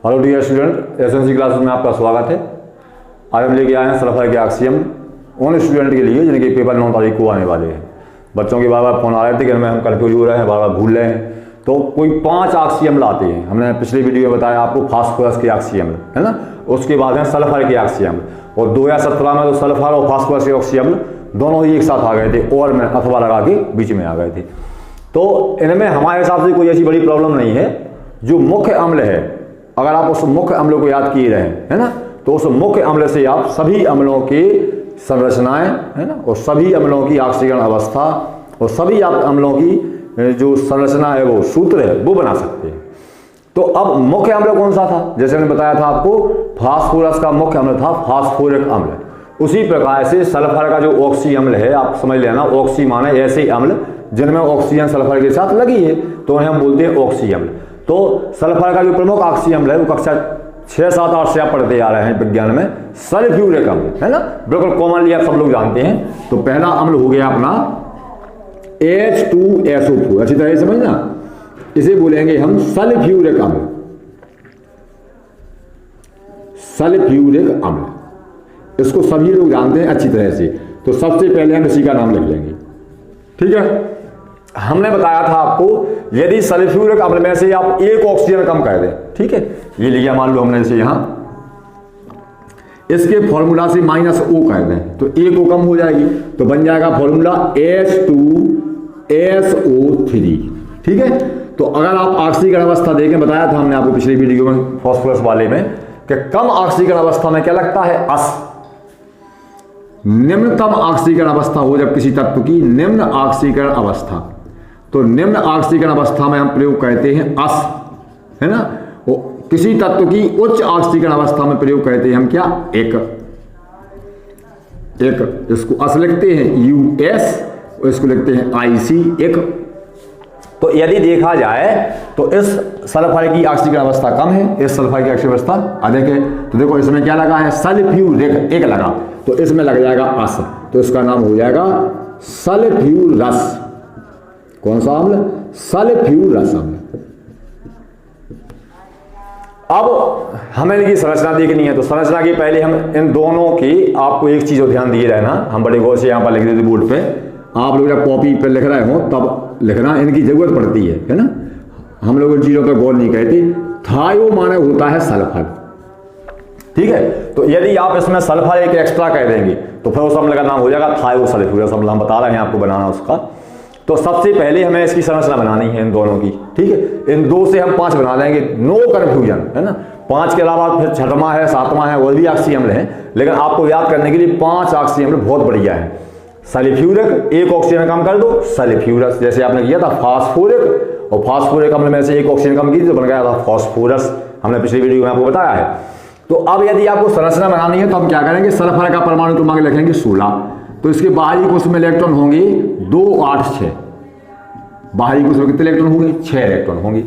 Hello dear student, SNC class में आपका स्वागत है। आज हम लेके आए हैं सल्फर के ऑक्सीजन उन स्टूडेंट के लिए जिनके पेपर 9 तारीख को आने वाले हैं। बच्चों के बार बार फोन आ रहे थे कि हम कन्फ्यूज हो रहे हैं, बार बार भूल रहे हैं, तो कोई 5 ऑक्सीजन लाते हैं। हमने पिछले वीडियो में बताया आपको फास्फोरस के ऑक्सीजन है ना, उसके बाद है सल्फर के ऑक्सीजन, और 2017 में तो सल्फर और फास्फोरस के ऑक्सीजन दोनों ही एक साथ आ गए थे और में अथवा लगा के बीच में आ गए थे। तो इनमें हमारे हिसाब से कोई ऐसी बड़ी प्रॉब्लम नहीं है। जो मुख्य अम्ल है, अगर आप उस मुख्य अम्ल को याद किए रहे है ना, तो उस मुख्य अम्ल से आप सभी अम्लों की संरचनाएं है ना, और सभी अम्लों की ऑक्सीकरण अवस्था और सभी अम्लों की जो संरचना है वो सूत्र है वो बना सकते हैं। तो अब मुख्य अम्ल कौन सा था? जैसे मैंने बताया था आपको, फास्फोरस का मुख्य अम्ल था फास्फोरिक अम्ल। उसी प्रकार से सल्फर का जो ऑक्सी अम्ल है, आप समझ लेना, ऑक्सी माने ऐसे अम्ल जिनमें ऑक्सीजन सल्फर के साथ लगी है, तो उन्हें हम बोलते हैं ऑक्सी अम्ल। तो सल्फर का जो प्रमुख ऑक्सी अम्ल है वो कक्षा 6, 7, 8 से आप पढ़ते आ रहे हैं विज्ञान में, सल्फ्यूरिक अम्ल है ना, बिल्कुल कॉमनली आप सब लोग जानते हैं। तो पहला अम्ल हो गया अपना H2SO4, अच्छी तरह से समझना, इसे बोलेंगे हम सल्फ्यूरिक अम्ल। सल्फ्यूरिक अम्ल इसको सभी लोग जानते हैं अच्छी तरह से। तो सबसे पहले हम इसी का नाम लिख लेंगे, ठीक है। हमने बताया था आपको, यदि सल्फ्यूरिक अम्ल में से आप एक ऑक्सीजन कम कर दें, ठीक है, ये लिया मान लो हमने इसे यहां, इसके फॉर्मूला से -O कर दें तो एक O कम हो जाएगी, तो बन जाएगा फॉर्मूला H2SO3, ठीक है। तो अगर आप ऑक्सीकरण अवस्था देखें, बताया था हमने आपको पिछली वीडियो में फास्फोरस वाले में कि कम ऑक्सीकरण अवस्था में क्या लगता है? अस। निम्नतम ऑक्सीकरण अवस्था हो जब किसी तत्व की निम्न ऑक्सीकरण अवस्था, तो निम्न ऑक्सीकरण अवस्था में हम प्रयोग करते हैं अस, है ना। किसी तत्व की उच्च ऑक्सीकरण अवस्था में प्रयोग करते हैं हम क्या? एक। इसको अस लिखते हैं US, और इसको लिखते हैं IC, एक। तो यदि देखा जाए तो इस सल्फर की ऑक्सीकरण अवस्था कम है, इस सल्फर की ऑक्सीकरण अवस्था अधिक है। तो देखो इसमें क्या लगा है? सल्फ्यूरिक, एक लगा, तो इसमें लग जाएगा अस, तो इसका नाम हो जाएगा सल्फ्यूरस। कौन सा अम्ल? सल्फ्यूरस अम्ल। अब हमें इनकी संरचना देखनी है, तो संरचना के पहले हम इन दोनों की आपको एक चीज ध्यान दिए रहना, हम बड़े गौर से यहां पर लिख देते बोर्ड पे, आप लोग जब कॉपी पे लिख रहे हो तब लिखना, इनकी जरूरत पड़ती है ना। हम लोग इन चीजों पर गौर नहीं करते। थायो माने होता है सल्फर, ठीक है। तो यदि आप इसमें सल्फर एक एक्स्ट्रा कह देंगे तो फिर उस अम्ल का नाम हो जाएगा थायोसल्फ्यूरस अम्ल। हम बता रहे हैं आपको बनाना उसका। तो सबसे पहले हमें इसकी संरचना बनानी है इन दोनों की, ठीक है। इन 2 से हम 5 बना देंगे, नो कन्फ्यूजन, है ना। 5 के अलावा फिर 6वां है, 7वां है, वो भी ऑक्सी अम्ल है, लेकिन आपको याद करने के लिए 5 ऑक्सी अम्ल बहुत बढ़िया है। सल्फ्यूरिक, एक ऑक्सीजन कम कर दो, सल्फ्यूरस, जैसे आपने किया था फास्फोरिक, और फास्फोरिक अम्ल में से एक ऑक्सीजन कम की तो बन गया था फास्फोरस, हमने पिछली वीडियो में आपको बताया है। तो अब यदि आपको संरचना बनानी है तो हम क्या करेंगे? सल्फर का परमाणु क्रमांक लिखेंगे 16, तो इसके बाहरी कोश में इलेक्ट्रॉन होंगे 2, 8, 6। बाहरी कोश में कितने इलेक्ट्रॉन होंगे? 6 इलेक्ट्रॉन होंगे।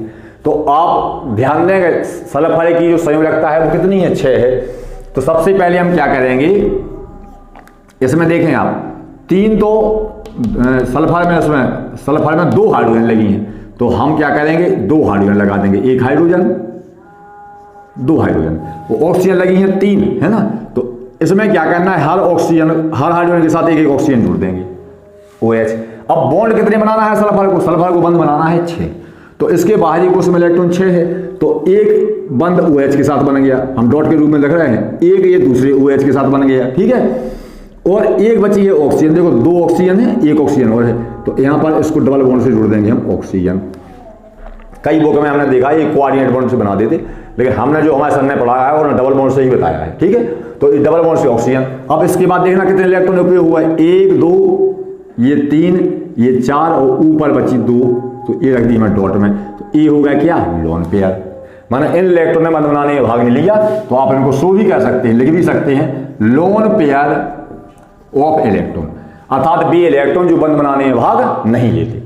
तो आप ध्यान देंगे सल्फर की जो संयोजकता है वो कितनी है? 6 है। तो सबसे पहले हम क्या करेंगे, इसमें देखें आप 3 तो सल्फर में 2 हाइड्रोजन लगी हैं, तो हम क्या करेंगे? 2 हाइड्रोजन लगा देंगे, 1 हाइड्रोजन, 2 हाइड्रोजन। वो ऑक्सीजन लगी है 3, है ना। तो इसमें क्या करना है? हर हाइड्रोजन के साथ एक ऑक्सीजन जोड़ देंगे, OH। अब बॉन्ड कितने बनाना है सल्फर को? सल्फर को बंद बनाना है 6, तो इसके बाहरी कोश में इलेक्ट्रॉन 6 है, तो एक बंद OH के साथ बन गया, हम डॉट के रूप में लिख रहे हैं, एक ये दूसरे OH के साथ बन गया, ठीक है। और एक बची है ऑक्सीजन, देखो 2 ऑक्सीजन है, एक ऑक्सीजन और है, तो यहां पर इसको डबल बॉन्ड से जोड़ देंगे हम ऑक्सीजन। कई बुक में हमने देखा है कोऑर्डिनेट बॉन्ड से बना देते, लेकिन हमने जो हमारे सर ने पढ़ाया है और डबल बॉन्ड से ही बताया है, ठीक है। तो डबल बॉन्ड से ऑक्सीजन। अब इसके बाद देखना कितने इलेक्ट्रॉन उपयोग हुआ है? 1, 2, ये 3, ये 4, और ऊपर बची 2, तो ये रख दी मैं डॉट में, तो ये हो गया क्या? Lone pair. माने इन इलेक्ट्रॉन ने बंद बनाने में भाग नहीं लिया, तो आप इनको शो भी कर सकते हैं, लिख भी सकते हैं, लोन पेयर ऑफ इलेक्ट्रॉन, अर्थात बी इलेक्ट्रॉन जो बंद बनाने में भाग नहीं लेते।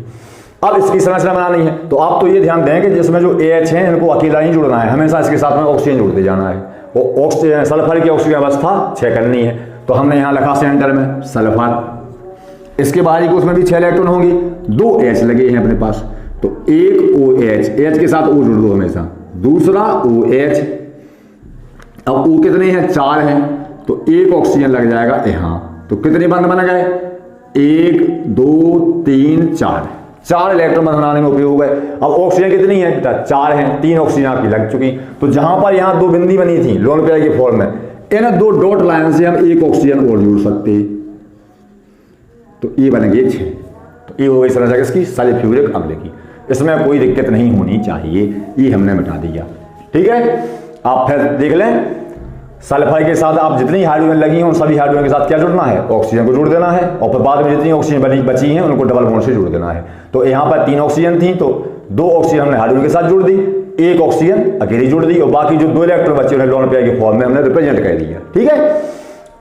अब इसकी संरचना बनानी है, तो आप तो ये ध्यान दें कि जिसमें जो OH हैं इनको अकेला नहीं जुड़ना है, हमेशा इसके साथ में ऑक्सीजन जुड़ते जाना है। और ऑक्सीजन सल्फर की ऑक्सीजन अवस्था 6 करनी है, तो हमने यहाँ लिखा सेंटर में सल्फर। इसके बाहरी कोश में भी 6 इलेक्ट्रॉन होंगे, 2 H लगे हैं अपने पास, तो एक OH, H के साथ O जुड़ दो हमेशा, दूसरा OH। अब O कितने हैं, 4 हैं, तो एक ऑक्सीजन लग जाएगा यहाँ। तो कितने बंध बन गए, 1 2 3 4 इलेक्ट्रॉन बनाने में उपयोग हुए। अब ऑक्सीजन कितनी है बेटा, 4 हैं, 3 ऑक्सीजन आपकी लग चुकी। तो जहां पर यहाँ 2 बिंदी बनी थी लोन पेयर की फॉर्म में, इन 2 डॉट लाइन से हम एक ऑक्सीजन और जोड़ सकते हैं, तो ये बनेंगे 6। तो ये हो गई संरचना किसकी, सल्फ्यूरिक अम्ल की। इसमें कोई दिक्कत नहीं होनी चाहिए, ये हमने मिटा दिया। ठीक है, आप फिर देख लें, सल्फर के साथ आप जितनी हाइड्रोजन लगी हैं उन सभी हाइड्रोजन के साथ क्या जुड़ना है, ऑक्सीजन को जोड़ देना है, और फिर बाद में जितनी ऑक्सीजन बची हैं उनको डबल बॉन्ड से जोड़ देना है। तो यहाँ पर 3 ऑक्सीजन थी, तो 2 ऑक्सीजन हमने हाइड्रोजन के साथ जोड़ दी, 1 ऑक्सीजन अकेली जोड़ दी, और बाकी जो 2 इलेक्ट्रॉन बचे उन्हें लोन पेयर के फॉर्म में हमने रिप्रेजेंट कर दिया। ठीक है,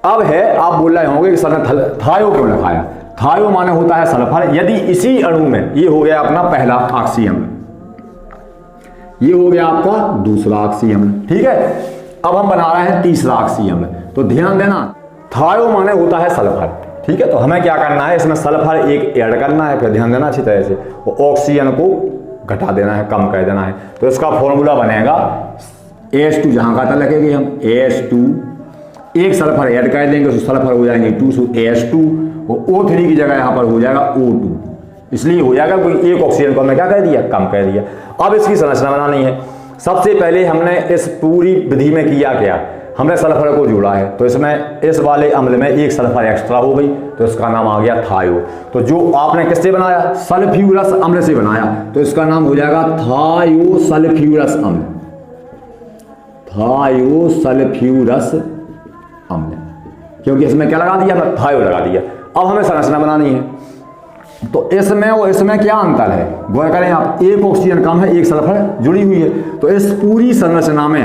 अब है, आप बोल रहे होंगे कि सर ने थायो क्यों लिखाया। थायो माने होता है सल्फर। यदि इसी अणु में, ये हो गया अपना पहला ऑक्सीजन, ये हो गया आपका दूसरा ऑक्सीजन। ठीक है, अब हम बना रहे हैं तीसरा ऑक्सीजन। तो ध्यान देना, थायो माने होता है सल्फर। ठीक है, तो हमें क्या करना है, इसमें सल्फर एक ऐड करना है, फिर ध्यान देना अच्छी तरह से, और ऑक्सीजन को घटा देना है, कम कर देना है। तो इसका फॉर्मूला बनेगा AH2, जहां का था लगेगी हम AH2, एक सल्फर ऐड कर देंगे तो सल्फर हो जाएंगे 2, सो AH2, और O3 की जगह यहां पर हो जाएगा O2। इसलिए हो जाएगा कोई एक ऑक्सीजन को हमने क्या कर दिया, कम कर दिया। अब इसकी संरचना बनानी है। सबसे पहले हमने इस पूरी विधि में किया क्या, हमने सल्फर को जोड़ा है, तो इसमें इस वाले अम्ल में एक सल्फर एक्स्ट्रा हो गई, तो इसका नाम आ गया थायो। तो जो आपने किससे बनाया, सल्फ्यूरस अम्ल से बनाया, तो इसका नाम हो जाएगा थायो सल्फ्यूरस अम्ल, थायो सल्फ्यूरस अम्ल, क्योंकि इसमें क्या लगा दिया, हमने थायो लगा दिया। अब हमें संरचना बनानी है, तो इसमें और इसमें क्या अंतर है, गौर करें आप, एक ऑक्सीजन कम है, एक सल्फर जुड़ी हुई है, तो इस पूरी संरचना में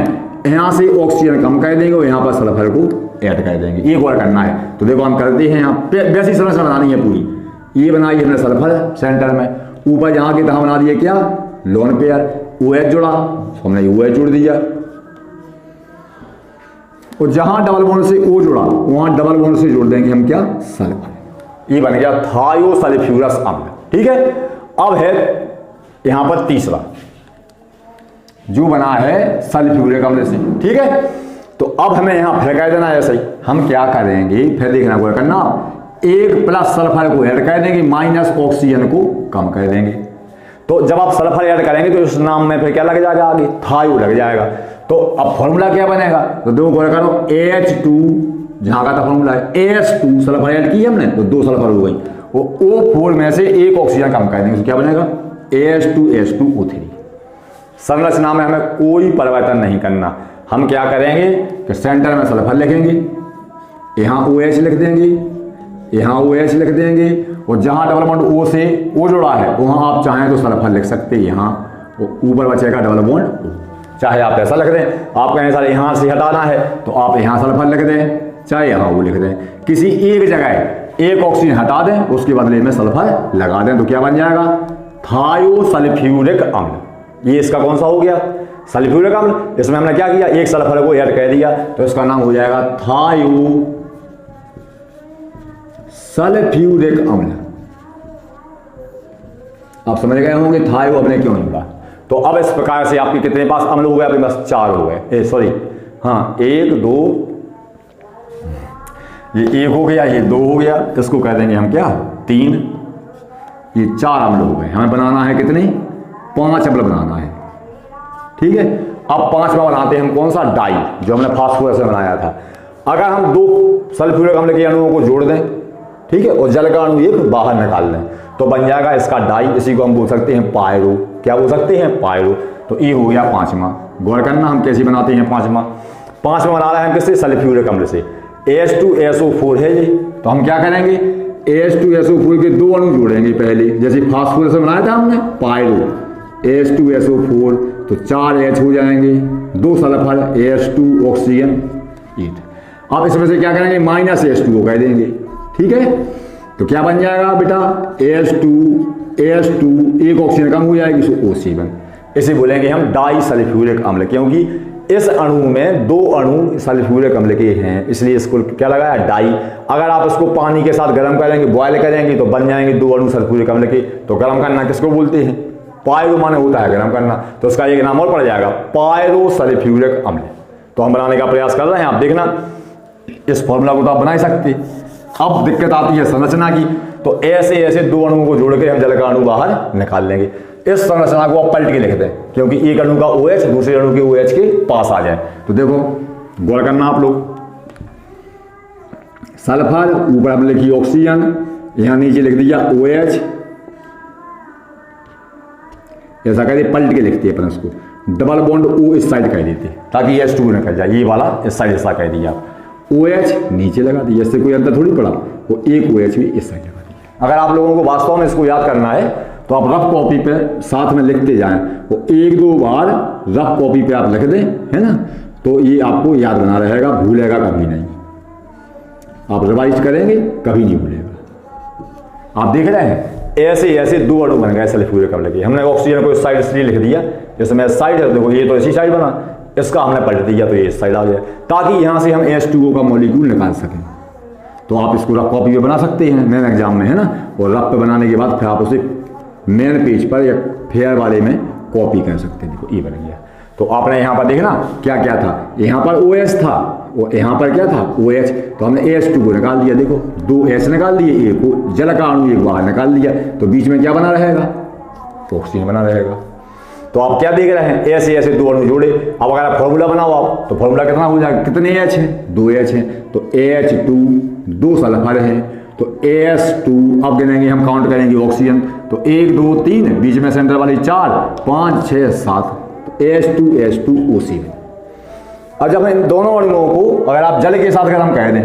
यहाँ से ऑक्सीजन कम कर देंगे और यहाँ पर सल्फर को ऐड कर देंगे, ये गौर करना है। तो देखो हम करते हैं, यहाँ वैसी संरचना बनानी है पूरी। ये बनाई हमने सल्फर सेंटर में, ऊपर यहाँ की तरह बना दिए क्या, लोन पेयर, OH जोड़ा, हमने OH जोड़ दिया, और जहां डबल बॉन्ड से O जुड़ा वहां डबल बॉन्ड से जोड़ देंगे हम क्या, सल्फर। ये बन गया थायो सल्फ्यूरस अम्ल। ठीक है, अब है यहां पर तीसरा जो बना है सल्फ्यूरिक अम्ल से। ठीक है, तो अब हमें यहां फिर कर देना है ऐसे ही। हम क्या करेंगे, फिर देखना गौर करना, एक प्लस सल्फर को ऐड कर देंगे, माइनस ऑक्सीजन को कम कर देंगे। तो जब आप सल्फर ऐड करेंगे तो इस नाम में फिर क्या लग जाएगा, आगे थायो लग जाएगा। तो अब फॉर्मूला क्या बनेगा, तो दो गौर करो, AH2 जहां का था फॉर्मूला है AH2, सल्फर ऐड की हमने तो 2 सल्फर हो गई, वो O4 में से एक ऑक्सीजन कम कर देंगे, तो क्या बनेगा AH2 संरचना में हमें कोई परिवर्तन नहीं करना। हम क्या करेंगे कि सेंटर में सल्फर लिखेंगे, यहाँ OH लिख देंगे, यहाँ OH लिख देंगे, और जहां डबल बॉन्ड O से O जुड़ा है वहां आप चाहें तो सल्फर लिख सकते हैं, यहाँ ऊपर बचेगा डबल बॉन्ड O। चाहे आप ऐसा लिख दें, आप कहें सर यहाँ से हटाना है तो आप यहाँ सल्फर लिख दें, चाहे यहाँ वो लिख दें, किसी एक जगह एक ऑक्सीजन हटा दें, उसके बदले में सल्फर लगा दें, तो क्या बन जाएगा, थायो सल्फ्यूरिक अम्ल। ये इसका कौन सा हो गया, सल्फ्यूरिक अम्ल। इसमें हमने क्या किया, एक सल्फर को ऐड कर दिया, तो इसका नाम हो जाएगा थायो सल्फ्यूरिक अम्ल। आप समझ गए होंगे थायो अपने क्यों नहीं हुआ। तो अब इस प्रकार से आपके कितने पास अम्ल हो गए, आपके पास 4 हो गए, सॉरी हाँ 1 2, ये 1 हो गया, ये 2 हो गया, इसको कह देंगे हम क्या 3, ये 4 अम्ल हो गए। हमें बनाना है कितने, 5 अम्ल बनाना है। ठीक है, अब 5वां बनाते हैं हम कौन सा, डाई, जो हमने फास्फोरस से बनाया था। अगर हम 2 सल्फ्यूरिक अम्ल के अणुओं को जोड़ दें, ठीक है, और जल का अणु एक बाहर निकाल दें, तो बन जाएगा इसका डाई। इसी को हम बोल सकते हैं पायरो। क्या बोल सकते हैं, पायरो। तो ये हो गया 5वां। गौर करना हम कैसे बनाते हैं 5वां बना रहे हैं किससे, सल्फ्यूरिक अम्ल से। AH2SO4 है ये, तो हम क्या करेंगे, AH2SO4 के 2 अणु जोड़ेंगे पहले, जैसे फास्फोरस से बनाया था हमने पायरो, AH2SO4, तो 4 H हो जाएंगे, 2 सल्फर, AH2 ऑक्सीजन 8। अब इसमें से क्या करेंगे, माइनस H2O कह देंगे। ठीक है, तो क्या बन जाएगा बेटा, AH2 एक ऑक्सीजन कम हो जाएगी, सो O7। इसे बोलेंगे हम डाई सल्फ्यूरिक अम्ल, क्योंकि इस अणु में 2 अणु सल्फ्यूरिक अम्ल के हैं, इसलिए इसको क्या लगाया, डाई। अगर आप इसको पानी के साथ गर्म करेंगे, बॉयल करेंगे, तो बन जाएंगे 2 अणु सल्फ्यूरिक अम्ल के। तो गर्म करना किसको बोलते हैं, पायरो माने होता है गर्म करना, तो उसका एक नाम और पड़ जाएगा पायरोसल्फ्यूरिक अम्ल। तो हम बनाने का प्रयास कर रहे हैं, आप देखना इस फॉर्मूला को तो आप बना ही सकते। अब दिक्कत आती है संरचना की, तो ऐसे ऐसे दो अणुओं को जोड़ के हम जल का अणु बाहर निकाल लेंगे। इस संरचना को आप पलट के लिखते हैं, क्योंकि एक अणु का OH दूसरे अणु के OH के पास आ जाए। तो देखो गौर करना आप लोग, सल्फर ऊपर हमने लिखी ऑक्सीजन, यहां नीचे लिख दिया OH, ऐसा कहते पलट के लिखते हैं अपन उसको, डबल बॉन्ड O इस साइड कह देते ताकि H2 निकल जाए, ये वाला इस साइड ऐसा कह दिया आप, OH नीचे लगा दिया, इससे कोई अंतर थोड़ी पड़ा, वो एक OH भी इस साइड लगा दिया। अगर आप लोगों को वास्तव में इसको याद करना है तो आप रफ कॉपी पे साथ में लिखते जाएं, वो एक दो बार रफ कॉपी पे आप लिख दें, है ना, तो ये आपको याद बना रहेगा, भूलेगा कभी नहीं। आप रिवाइज करेंगे कभी नहीं भूलेगा। आप देख रहे हैं ऐसे ऐसे दो अणु बन गए सल्फ्यूरिक अम्ल के। हमने ऑक्सीजन को इस साइड इसलिए लिख दिया, इसमें साइड है, देखो ये तो इसी साइड बना, इसका हमने पलट दिया तो ये इस साइड आ गया, ताकि यहां से हम H2O का मॉलिक्यूल निकाल सकें। तो आप इसको रफ कॉपी पे बना सकते हैं मेन एग्जाम में, है ना, और रफ पे बनाने के बाद फिर आप उसे मेन पेज पर या फेयर वाले में कॉपी कर सकते हैं। देखो ये बन गया। तो आपने यहाँ पर देखना क्या क्या था, यहाँ पर OH था, और यहाँ पर क्या था OH, तो हमने H2 को निकाल दिया, देखो दो H निकाल दिए, एक को जल का अणु एक बाहर निकाल दिया, तो बीच में क्या बना रहेगा, ऑक्सीजन बना रहेगा। तो आप क्या देख रहे हैं, ऐसे ऐसे दो अणु जोड़े। अब अगर आप फॉर्मूला बनाओ आप, तो फॉर्मूला कितना हो जाएगा, कितने H हैं, 2 H हैं, तो H2 2 सल्फर है, तो H2 अब गिनेंगे हम, काउंट करेंगे ऑक्सीजन, तो 1 2 3, बीच में सेंटर वाली 4 5 6 7, तो H2O7। अब जब इन दोनों अणुओं को अगर आप जल के साथ गर्म कर दें,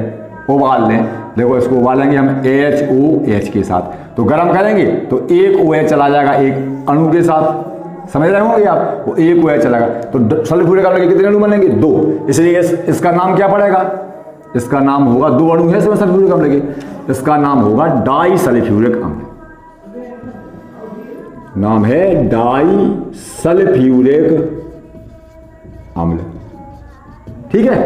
उबाल लें, देखो इसको उबालेंगे हम HOH के साथ, तो गर्म करेंगे तो एक OH चला जाएगा एक अणु के साथ, समझ रहे होंगे आप, वो एक OH चलेगा, तो सल्फ्यूरिक अम्ल के कितने अणु बनेंगे, 2, इसलिए इसका नाम क्या पड़ेगा, इसका नाम होगा, 2 अणु है इसमें सल्फ्यूरिक अम्ल के, इसका नाम होगा डाई सल्फ्यूरिक अम्ल, नाम है डाई सल्फ्यूरिक अम्ल, ठीक है।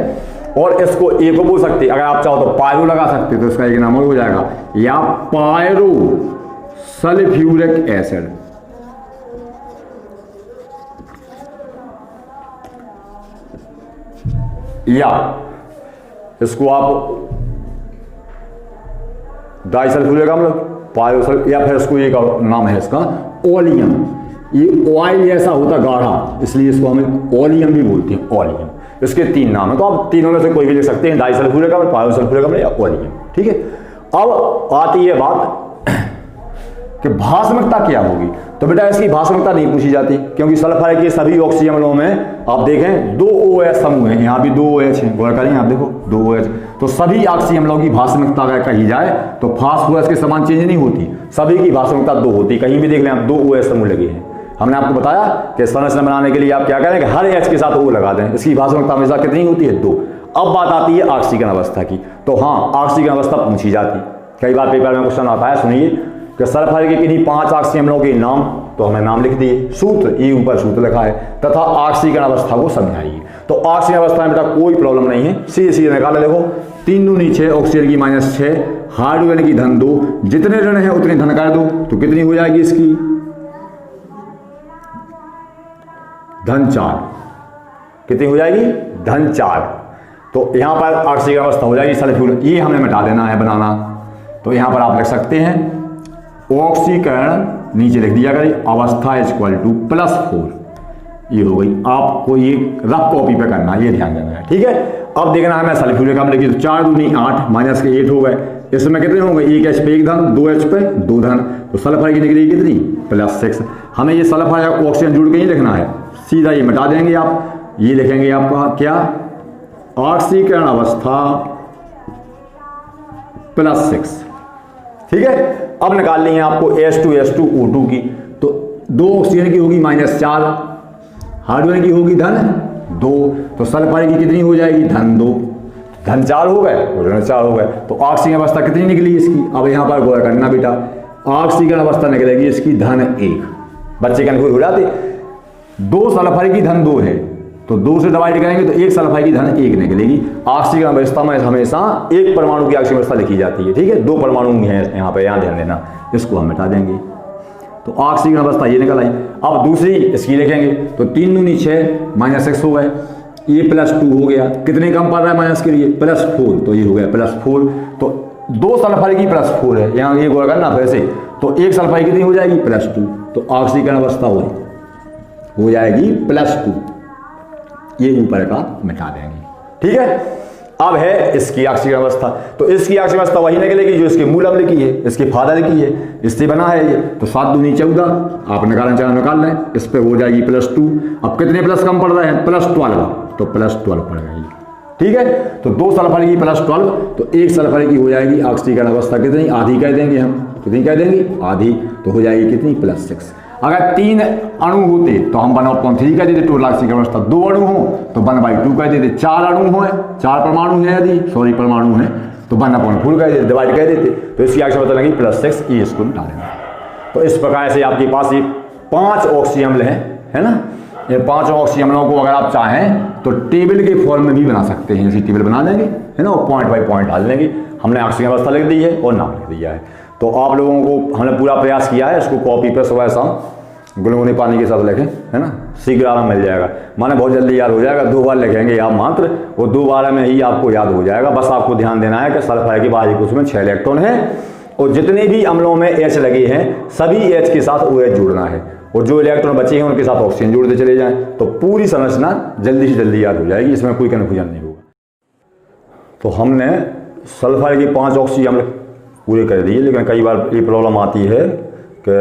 और इसको एक को बोल सकते, अगर आप चाहो तो पायरो लगा सकते, तो इसका एक नाम और हो जाएगा, या पायरो सल्फ्यूरिक एसिड, या इसको आप डाइसल्फ्यूरिक अम्ल, पायरो, या फिर इसको एक नाम है इसका ओलियम। ये ऑयल ऐसा होता गाढ़ा, इसलिए इसको हम ओलियम भी बोलते हैं, ओलियम। इसके 3 नाम है, तो आप तीनों में से कोई भी लिख सकते हैं, डाइसल्फ्यूरिक अम्ल, पायरोसल्फ्यूरिक अम्ल या ओलियम, ठीक है। अब आती है बात कि भास्मकता क्या होगी, तो बेटा इसकी भास्मकता नहीं पूछी जाती, क्योंकि सल्फर के सभी ऑक्सीजन अम्लों में आप देखें 2 OH समूह हैं, यहाँ भी 2 OH हैं, गौर करें आप देखो 2 OH, तो सभी ऑक्सीजन अम्लों की भास्मकता अगर कही जाए तो फास्फोरस के समान चेंज नहीं होती, सभी की भास्मकता 2 होती, कहीं भी देख लें आप 2 OH समूह लगे हैं। हमने आपको बताया कि संरचना बनाने के लिए आप क्या करें कि हर H के साथ O लगा दें, इसकी भास्मकता हमेशा कितनी होती है, 2। अब बात आती है ऑक्सीजन अवस्था की, तो हाँ ऑक्सीजन अवस्था पूछी जाती, कई बार पेपर में क्वेश्चन आता है, सुनिए कि सल्फर के किन्हीं 5 ऑक्सीजन अम्लों के नाम, तो हमें नाम लिख दिए, सूत्र ये ऊपर सूत्र लिखा है, तथा ऑक्सीजन अवस्था को समझाइए। तो ऑक्सीजन अवस्था में बेटा कोई प्रॉब्लम नहीं है, सीधे सीधे निकाले, देखो 3 दूनी 6, ऑक्सीजन की -6, हाइड्रोजन की धन 2, जितने ऋण है उतने धन कर दो, तो कितनी हो जाएगी इसकी, धन 4, कितनी हो जाएगी, धन 4। तो यहां पर ऑक्सीजन अवस्था हो जाएगी सल्फ्यूरिक, ये हमें मिटा देना है बनाना, तो यहां पर आप लिख सकते हैं ऑक्सीकरण, नीचे लिख दिया करें अवस्था = +4, ये हो गई। आपको ये रफ कॉपी पे करना है, ये ध्यान देना है, ठीक है। अब देखना है मैं सल्फ्यूरिक अम्ल की, तो 4 दूनी 8, माइनस के 8 हो गए, इसमें कितने होंगे, एक H पे 1 धन, 2 H पे 2 धन, तो सल्फर की निकली कितनी, +6। हमें ये सल्फर या ऑक्सीजन जुड़ के ही लिखना है, सीधा ये मिटा देंगे आप, ये लिखेंगे आपका क्या, ऑक्सीकरण अवस्था +6, ठीक है। अब निकालनी है आपको H2O2 की, तो 2 ऑक्सीजन की होगी -4, हाइड्रोजन की होगी धन 2, तो सल्फर की कितनी हो जाएगी, धन 2, धन 4 हो गए, ऋण 4 हो गए, तो ऑक्सीजन अवस्था कितनी निकली इसकी। अब यहाँ पर गौर करना बेटा, ऑक्सीजन अवस्था निकलेगी इसकी धन 1, बच्चे कन्फ्यूज हो जाते, 2 सल्फर की धन 2 है, तो 2 से डिवाइड करेंगे तो 1 सल्फर की धन 1 निकलेगी। ऑक्सीजन अवस्था में हमेशा 1 परमाणु की ऑक्सीजन अवस्था लिखी जाती है, ठीक है, 2 परमाणु हैं यहाँ पे, यहाँ ध्यान देना, इसको हम मिटा देंगे। तो ऑक्सीजन अवस्था ये निकल आई। अब दूसरी इसकी लिखेंगे तो 3 दूनी 6 -6 हो गए, ये +2 हो गया। कितने कम पड़ रहा है माइनस के लिए? +4, तो ये हो गया +4। तो 2 सल्फर की +4 है, यहाँ ये गोल करना फिर से, तो 1 सल्फर कितनी हो जाएगी? +2। तो ऑक्सीकरण अवस्था हो जाएगी +2। ये ऊपर का मिटा देंगे, ठीक है। अब है इसकी ऑक्सीजन अवस्था, तो इसकी ऑक्सीजन अवस्था वही निकलेगी जो इसके मूल अम्ल की है, इसके फादर की है, इससे बना है ये। तो 7 दूनी 14, आप निकाल लें, इस पे हो जाएगी +2। अब कितने प्लस कम पड़ रहे हैं? +12, तो +12 पड़ गई, ठीक है। तो 2 सल्फर की +12, तो 1 सल्फर की हो जाएगी ऑक्सीकरण अवस्था कितनी? आधी कह देंगे हम, कितनी कह देंगे? आधी। तो हो जाएगी कितनी? +6। अगर 3 अणु होते तो हम 1/3 कह देते टोटल ऑक्सीजन अवस्था। 2 अणु हो तो 1/2 कह देते। 4 अणु हो, 4 परमाणु है यदि, सॉरी परमाणु है, तो 1/4 कह देते, डिवाइड कह देते। तो इसकी ऑक्सीजन अवस्था लगी +6, ये इसको निकालेंगे। तो इस प्रकार से आपके पास ये 5 ऑक्सीजन अम्ल है ना। ये 5 ऑक्सीजन अम्लों को अगर आप चाहें तो टेबल के फॉर्म में भी बना सकते हैं, ऐसी टेबल बना देंगे, है ना, और पॉइंट बाई पॉइंट डाल देंगे। हमने ऑक्सीजन अवस्था लिख दी है और नाम लिख दिया है। तो आप लोगों को हमने पूरा प्रयास किया है, इसको कॉपी पर सुबह शाम गुनगुने पानी के साथ लिखें, है ना, शीघ्र आराम मिल जाएगा, माने बहुत जल्दी याद हो जाएगा। 2 बार लिखेंगे आप मात्र, और 2 बार में ही आपको याद हो जाएगा। बस आपको ध्यान देना है कि सल्फर की बाहरी कुछ में 6 इलेक्ट्रॉन है, और जितने भी अम्लों में H लगे हैं सभी H के साथ OH जोड़ना है, और जो इलेक्ट्रॉन बचे हैं उनके साथ ऑक्सीजन जोड़ते चले जाएं, तो पूरी संरचना जल्दी से जल्दी याद हो जाएगी, इसमें कोई कन्फ्यूजन नहीं होगा। तो हमने सल्फर के 5 ऑक्सीजन अम्ल पूरे कर दिए, लेकिन कई बार ये प्रॉब्लम आती है कि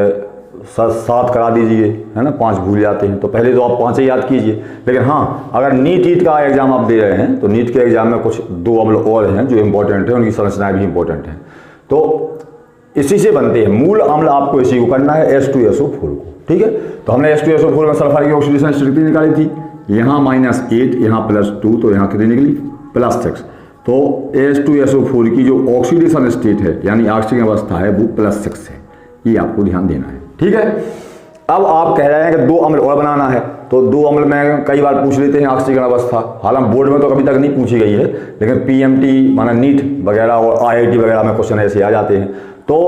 7 करा दीजिए, है ना, 5 भूल जाते हैं। तो पहले तो आप 5 ही याद कीजिए। लेकिन हाँ, अगर नीट का एग्जाम आप दे रहे हैं तो नीट के एग्जाम में कुछ 2 अम्ल और हैं जो इंपॉर्टेंट है, उनकी संरचनाएं भी इंपॉर्टेंट हैं। तो इसी से बनते हैं मूल अम्ल, आपको इसी को करना है, H2SO4 को, ठीक है। तो हमने H2SO4 में सल्फर की ऑक्सीडेशन स्थिति निकाली थी, यहाँ -8, यहाँ +2, तो यहाँ कितनी निकली? +6। तो H2SO4 की जो ऑक्सीडेशन स्टेट है यानी ऑक्सीजन अवस्था है वो +6 है, ये आपको ध्यान देना है, ठीक है। अब आप कह रहे हैं कि 2 अम्ल और बनाना है, तो 2 अम्ल में कई बार पूछ लेते हैं ऑक्सीजन अवस्था, हालांकि बोर्ड में तो कभी तक नहीं पूछी गई है, लेकिन PMT माना नीट वगैरह और IIT वगैरह में क्वेश्चन ऐसे आ जाते हैं। तो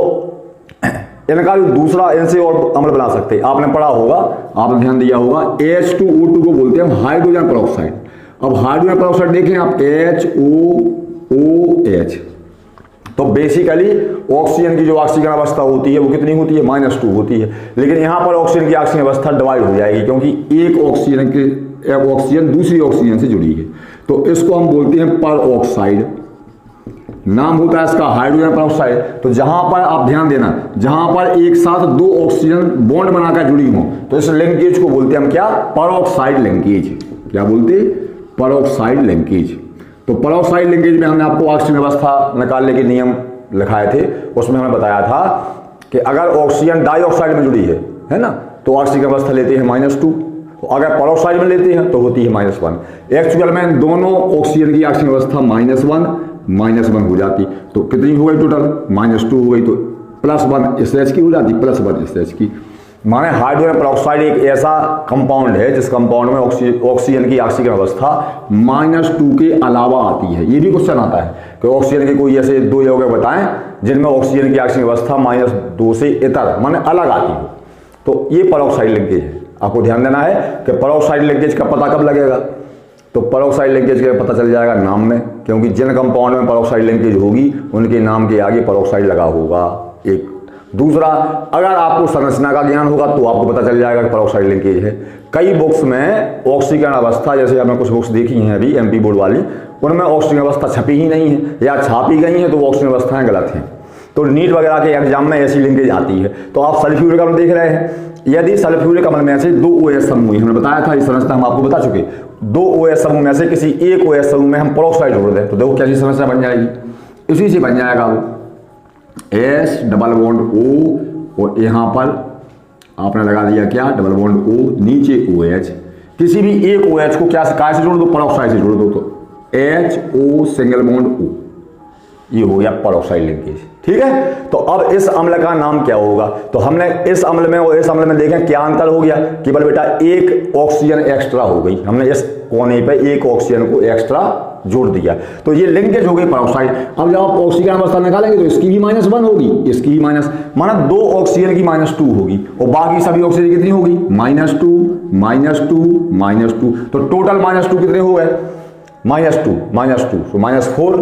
इनका जो दूसरा, इनसे और अम्ल बना सकते हैं, आपने पढ़ा होगा, आपने ध्यान दिया होगा, H2O2 को बोलते हैं हाइड्रोजन पेरोक्साइड। अब हाइड्रोजन पेरोक्साइड देखें आप, HOOH, तो बेसिकली ऑक्सीजन की जो ऑक्सीजन अवस्था होती है वो कितनी होती है? -2 होती है। लेकिन यहाँ पर ऑक्सीजन की ऑक्सीजन अवस्था डिवाइड हो जाएगी, क्योंकि एक ऑक्सीजन दूसरी ऑक्सीजन से जुड़ी है, तो इसको हम बोलते हैं पर ऑक्साइड। नाम होता है इसका हाइड्रोजन पेरोक्साइड। तो जहां पर आप ध्यान देना, जहां पर एक साथ 2 ऑक्सीजन बॉन्ड बनाकर जुड़ी हो, तो इस लिंकेज को बोलते हैं हम क्या? Peroxide linkage. क्या बोलते? Peroxide linkage. तो पेरोक्साइड लिंकेज में हमने आपको ऑक्सीजन अवस्था निकालने के नियम लिखाए थे, उसमें हमने बताया था कि अगर ऑक्सीजन डाइऑक्साइड में जुड़ी है ना, तो ऑक्सीजन अवस्था लेते हैं -2, अगर पेरोक्साइड में लेते हैं तो होती है -1। एक्चुअल में दोनों ऑक्सीजन की ऑक्सीजन अवस्था -1 हो जाती, तो कितनी हो गई टोटल? -2 हो गई, तो +1 इस एच की हो जाती, +1 इस एच की। माने हाइड्रोजन पेरोक्साइड एक ऐसा कंपाउंड है जिस कंपाउंड में ऑक्सीजन की ऑक्सीजन अवस्था -2 के अलावा आती है। ये भी क्वेश्चन आता है कि ऑक्सीजन के कोई ऐसे 2 यौगिक बताएं जिनमें ऑक्सीजन की ऑक्सीजन अवस्था -2 से इतर माने अलग आती हो, तो ये पेरोक्साइड लिंकेज है। आपको ध्यान देना है कि पेरोक्साइड लिंकेज का पता कब लगेगा? तो पेरोक्साइड लिंकेज का पता चल जाएगा नाम में, क्योंकि जिन कंपाउंड में पेरोक्साइड लिंकेज होगी उनके नाम के आगे पेरोक्साइड लगा होगा। एक दूसरा, अगर आपको संरचना का ज्ञान होगा तो आपको पता चल जाएगा कि पेरोक्साइड लिंकेज है। कई बुक्स में ऑक्सीकरण अवस्था, जैसे आपने कुछ बुक्स देखी हैं अभी MP बोर्ड वाली, उनमें ऑक्सीजन अवस्था छपी ही नहीं है या छापी गई है तो वो ऑक्सीजन अवस्थाएं गलत हैं। तो नीट वगैरह के एग्जाम में ऐसी लिंकेज आती है। तो आप सल्फ्यूरिक अम्ल देख रहे हैं, यदि सल्फ्यूरिक अम्ल में से 2 OH समूह, हमने बताया था, इस संरचना हम आपको बता चुके, 2 OH समूह में से किसी एक OH समूह में हम पेरोक्साइड जोड़ दें तो देखो कैसी संरचना बन जाएगी। इसी से बन जाएगा वो H डबल बॉन्ड O, और यहाँ पर आपने लगा दिया क्या? डबल बॉन्ड O, नीचे OH। किसी भी एक OH को क्या से जोड़ दो? पेरोक्साइड से जोड़ दो, तो HO सिंगल बॉन्ड O, ये हो गया पेरोक्साइड लिंकेज, ठीक है। तो अब इस अम्ल का नाम क्या होगा? तो हमने इस अम्ल में और इस अम्ल में देखें क्या अंतर हो गया? केवल बेटा एक ऑक्सीजन एक्स्ट्रा हो गई, हमने इस कोने पे एक ऑक्सीजन को एक्स्ट्रा जोड़ दिया। तो ये लिंकेज हो गई पेरोक्साइड। अब जब आप ऑक्सीजन अवस्था निकालेंगे तो इसकी भी -1 होगी, इसकी भी माइनस, माना 2 ऑक्सीजन की -2 होगी और बाकी सभी ऑक्सीजन कितनी होगी, -2 -2 तो टोटल -2 कितने हो गए, -2 तो -4,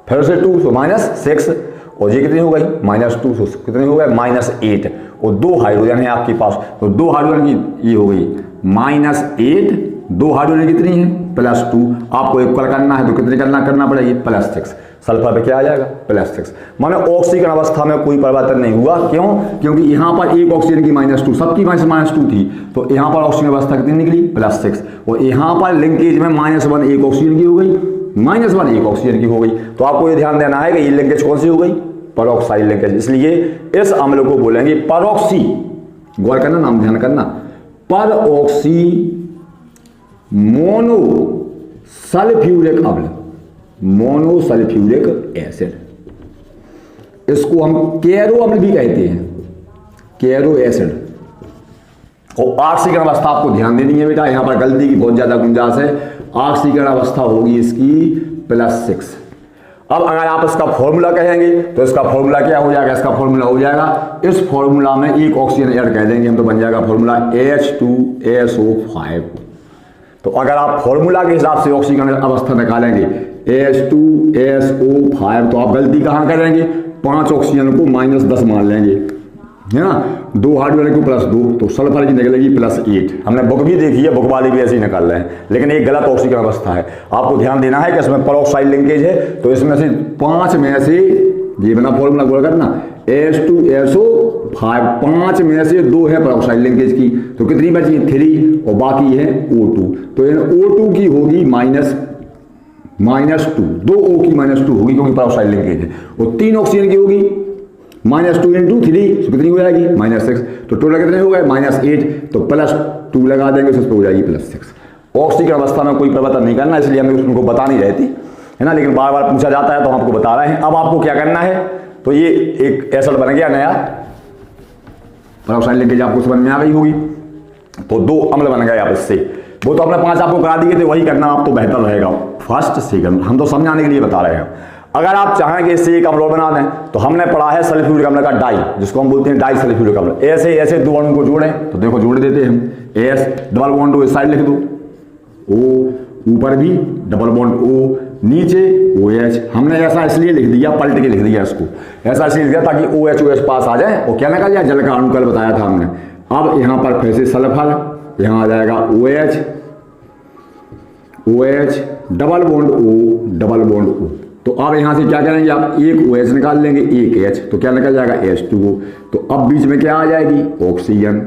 फिर से 2 तो -6 और ये कितनी हो गई, -2 तो कितने हो गए, -8 और 2 हाइड्रोजन है आपके पास, तो 2 हाइड्रोजन की ये हो गई -8, 2 हाइड्रोजन कितनी है, +2। आपको इक्वल करना है तो कितने करना पड़ेगी, +6। सल्फर पे क्या आ जाएगा, +6। माने ऑक्सीजन अवस्था में कोई परिवर्तन नहीं हुआ, क्यों, क्योंकि यहाँ पर एक ऑक्सीजन की -2, सबकी -2 थी, तो यहाँ पर ऑक्सीजन अवस्था कितनी निकली, +6 और यहाँ पर लिंकेज में -1 एक ऑक्सीजन की हो गई, -1 एक ऑक्सीजन की हो गई। तो आपको ये ध्यान देना है कि ये लिंकेज कौन सी हो गई, पेरोक्साइड लिंकेज। इसलिए इस अम्ल को बोलेंगे पेरोक्सी, गौर करना, नाम ध्यान करना, पेरोक्सी मोनोसल्फ्यूरिक अम्ल, मोनोसल्फ्यूरिक एसिड। इसको हम कैरो अम्ल भी कहते हैं, कैरो एसिड। और ऑक्सीकरण अवस्था आपको ध्यान देनी है बेटा, यहां पर गलती की बहुत ज्यादा गुंजाइश है। ऑक्सीकरण अवस्था होगी इसकी +6। अब अगर आप इसका फॉर्मूला कहेंगे तो इसका फॉर्मूला क्या हो जाएगा, इसका फॉर्मूला हो जाएगा, इस फॉर्मूला में एक ऑक्सीजन ऐड कह देंगे हम, तो बन जाएगा फॉर्मूला H2SO5। तो अगर आप फॉर्मूला के हिसाब से ऑक्सीजन अवस्था निकालेंगे H2SO5, तो आप गलती कहाँ करेंगे, 5 ऑक्सीजन को -10 मान लेंगे, है ना, 2 हाइड्रोजन को +2, तो सल्फर की निकलेगी +8। हमने बुक भी देखी है, बुक वाले भी ऐसे ही निकाल रहे हैं, लेकिन एक गलत ऑक्सीजन अवस्था है। आपको ध्यान देना है कि इसमें पेरोक्साइड लिंकेज है, तो इसमें से 5 में से ये बना फॉर्मूला गोल करना, H2SO5, 5 में से 2 है पेरोक्साइड लिंकेज की, तो कितनी बची, 3 और बाकी है O2। तो O2 की होगी -2, 2 O की -2 होगी क्योंकि पेरोक्साइड लिंकेज है, और 3 ऑक्सीजन की होगी -2 × 3, तो कितनी हो जाएगी, -6। तो टोटल कितने हो गए, -8, तो +2 लगा देंगे, तो उस पर हो जाएगी +6। ऑक्सीजन अवस्था में कोई परिवर्तन नहीं करना, इसलिए हमें उनको बता नहीं रहती है ना, लेकिन बार बार पूछा जाता है तो हम आपको बता रहे हैं। अब आपको क्या करना है, तो ये एक एसिड बन गया नया, पेरोक्साइड लिंकेज आपको समझ में आ गई होगी, तो 2 अम्ल बन गए आप इससे। वो तो अपने 5 आपको करा दिए थे, वही करना आप तो बेहतर रहेगा, फर्स्ट सेकंड, हम तो समझाने के लिए बता रहे हैं। अगर आप चाहें कि इससे एक अम्ल और बना दें, तो हमने पढ़ा है सल्फ्यूरिक अम्ल का डाई, जिसको हम बोलते हैं डाई सल्फ्यूरिक अम्ल। ऐसे ऐसे 2 अणु को जोड़ें, तो देखो जोड़ देते हैं हम, S डबल बॉन्ड O इस साइड लिख दो, O ऊपर भी डबल बॉन्ड O, नीचे OH। हमने ऐसा इसलिए लिख दिया, पलट के लिख दिया इसको, ऐसा इसलिए लिख दिया ताकि OH पास आ जाए और क्या निकल जाए, जल का अणु कल बताया था हमने। अब यहाँ पर फिर से सल्फर, यहाँ आ जाएगा OH डबल बॉन्ड O। तो अब यहां से क्या करेंगे आप, एक OH निकाल लेंगे, एक H, तो क्या निकल जाएगा, H2O। तो अब बीच में क्या आ जाएगी, ऑक्सीजन।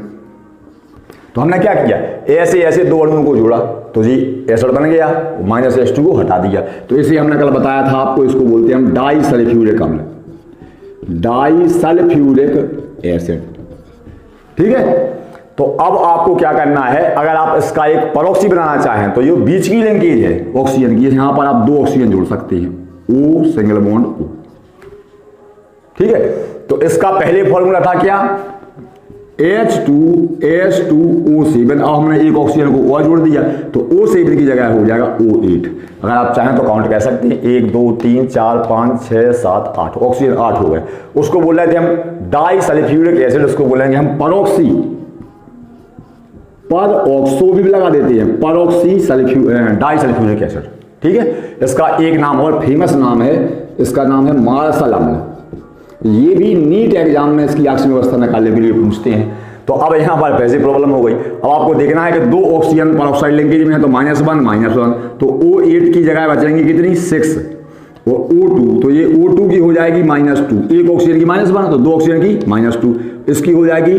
तो हमने क्या किया, ऐसे ऐसे 2 अणुओं को जोड़ा, तो जी एसिड बन गया, -H2 को हटा दिया। तो इसे हमने कल बताया था आपको, इसको बोलते हैं हम डाई सल्फ्यूरिक अम्ल, डाई सल्फ्यूरिक एसिड। ठीक है, तो अब आपको क्या करना है, अगर आप इसका एक पेरोक्सी बनाना चाहें, तो ये बीच की लिंकेज है ऑक्सीजन की, यहां पर आप 2 ऑक्सीजन जोड़ सकते हैं, O सिंगल बॉन्ड O। ठीक है, तो इसका पहले फॉर्मूला था क्या, H2S2O7। अब हमने एक ऑक्सीजन को और जोड़ दिया, तो O7 की जगह हो जाएगा O8। अगर आप चाहें तो काउंट कर सकते हैं, 1 2 3 4 5 6 7 8 ऑक्सीजन 8 हो गए। उसको बोल रहे थे हम डाई सल्फ्यूरिक एसिड, उसको बोलेंगे हम पेरोक्सी, पेरोक्सो भी लगा देते हैं, पेरोक्सी डाई सल्फ्यूरिक एसिड। ठीक है, इसका एक नाम और फेमस नाम है, इसका नाम है मार्शल अम्ल। ये भी नीट एग्जाम में इसकी ऑक्सीजन अवस्था निकालने के लिए पूछते हैं। तो अब यहाँ पर वैसे प्रॉब्लम हो गई, अब आपको देखना है कि 2 ऑक्सीजन पेरोक्साइड लिंकेज में है, तो -1, तो O8 की जगह बचेंगी कितनी, 6 और O2, तो ये O2 की हो जाएगी -2, एक ऑक्सीजन की -1, तो 2 ऑक्सीजन की -2, इसकी हो जाएगी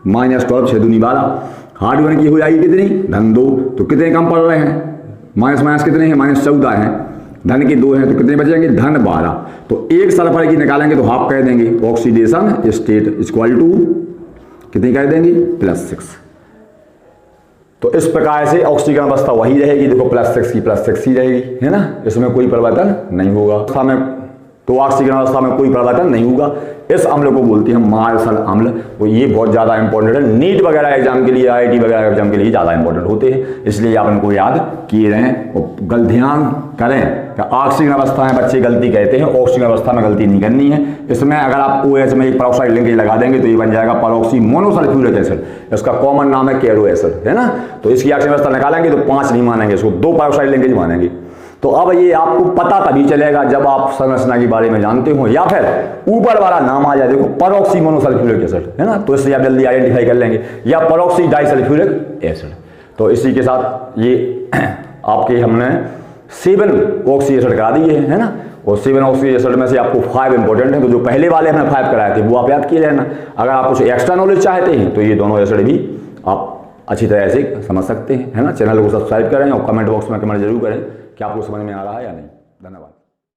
-12, 6 दूनी 12, हाइड्रोजन की हो जाएगी कितनी, धन 2, तो कितने कम पड़ रहे हैं, माइनस कितने हैं, -14 हैं, धन के 2 हैं, तो कितने बचेंगे, धन 12। तो एक सल्फर की निकालेंगे तो हाफ कह देंगे, ऑक्सीडेशन स्टेट इक्वल टू कितनी कह देंगे, +6। तो इस प्रकार से ऑक्सीजन अवस्था वही रहेगी, देखो +6 की +6 ही रहेगी, है ना, इसमें कोई परिवर्तन नहीं होगा। में तो ऑक्सीजन अवस्था में कोई परिवर्तन नहीं होगा। इस अम्ल को बोलते हैं मार्शल अम्ल। तो ये बहुत ज़्यादा इंपॉर्टेंट है, नीट वगैरह एग्जाम के लिए, IIT वगैरह एग्जाम के लिए ज़्यादा इंपॉर्टेंट होते हैं, इसलिए आप इनको याद किए रहें और ध्यान करें कि ऑक्सीजन अवस्था में बच्चे गलती कहते हैं, ऑक्सीजन अवस्था में गलती नहीं करनी है। इसमें अगर आप OH में एक पेरोक्साइड लिंकेज लगा देंगे तो ये बन जाएगा पेरोक्सी मोनोसल्फ्यूरिक एसिड, इसका कॉमन नाम है केरो एसिड, है ना। तो इसकी ऑक्सीजन अवस्था निकालेंगे तो 5 नहीं मानेंगे, इसको 2 पेरोक्साइड लिंकेज मानेंगे। तो अब ये आपको पता तभी चलेगा जब आप संरचना के बारे में जानते हो, या फिर ऊपर वाला नाम आ जाए, देखो पेरोक्सी मोनोसल्फ्यूरिक एसिड, है ना, तो इससे आप जल्दी आइडेंटिफाई कर लेंगे, या पेरोक्सी डाइसल्फ्यूरिक एसिड। तो इसी के साथ ये आपके हमने 7 ऑक्सी एसिड करा दिए है ना, और 7 ऑक्सी एसिड में से आपको 5 इंपॉर्टेंट है, तो जो पहले वाले हमने 5 कराए थे वो आप याद किए रहना। अगर आप कुछ एक्स्ट्रा नॉलेज चाहते हैं तो ये दोनों एसिड भी आप अच्छी तरह से समझ सकते हैं, है ना। चैनल को सब्सक्राइब करें और कमेंट बॉक्स में कमेंट जरूर करें कि आपको समझ में आ रहा है या नहीं। धन्यवाद।